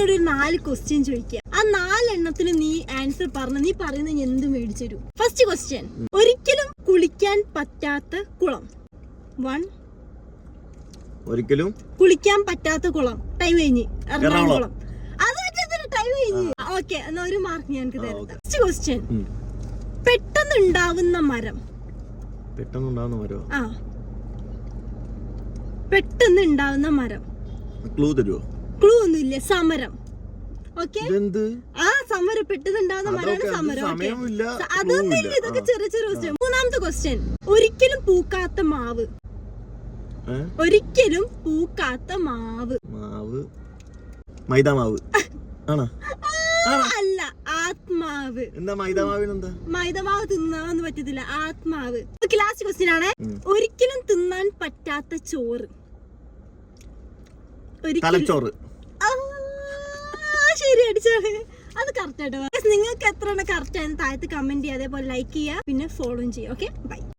നിന്നോട് ഒരു 4 ക്വസ്റ്റ്യൻ ചോദിക്കുക. ആ 4 എണ്ണത്തിന് നീ ആൻസർ പറഞ്ഞ നീ പറയുന്നത് എന്ത് മേടിച്ചു തരും? ഫസ്റ്റ് ക്വസ്റ്റ്യൻ, ഒരിക്കലും കുളിക്കാൻ പറ്റാത്ത കുളം. 1. ഒരിക്കലും കുളിക്കാൻ പറ്റാത്ത കുളം. ടൈം കഴിഞ്ഞ്. എറണാകുളം. അത് ടൈം കഴിഞ്ഞ്. ഓക്കെ, എന്നാ ഒരു മാർക്ക് ഞങ്ങൾക്ക് തരാം. ഫസ്റ്റ് ക്വസ്റ്റ്യൻ, പെട്ടെന്നുണ്ടാവുന്ന മരം. പെട്ടെന്നുണ്ടാവുന്ന മരോ? ആ, പെട്ടെന്നുണ്ടാവുന്ന മരം. ക്ലൂ തരുമോ? ക്ലൂ ഒന്നുമില്ല. സമരം. ഓക്കെ, ആ സമരം, പെട്ടെന്നുണ്ടാവുന്ന മരമാണ് സമരം. അതൊന്നുമില്ല, ഇതൊക്കെ ചെറിയ ചെറിയ ക്വസ്റ്റ്യൻ. മൂന്നാമത്തെ ക്വസ്റ്റ്യൻ, ഒരിക്കലും പൂക്കാത്ത മാവ്. ഒരിക്കലും പൂക്കാത്ത മാവ്. മാവ്, മൈദാമാവ് ആണോ? അല്ല, ആത്മാവ്. എന്താ മൈദാമാവിനെന്താ? മൈദാമാവ് തിന്നാന്ന് പറ്റത്തില്ല, ആത്മാവ്. ലാസ്റ്റ് ക്വസ്റ്റ്യൻ ആണ്, ഒരിക്കലും തിന്നാൻ പറ്റാത്ത ചോറ്. തലച്ചോറ്. ശരി, അടിച്ചാണ്. അത് കറക്റ്റ് ആയിട്ട്. നിങ്ങൾക്ക് എത്ര കറക്റ്റ് ആണെന്ന് താഴത്ത് കമന്റ് ചെയ്യുക, അതേപോലെ ലൈക്ക് ചെയ്യുക, പിന്നെ ഫോളോ ചെയ്യുക. Okay, by.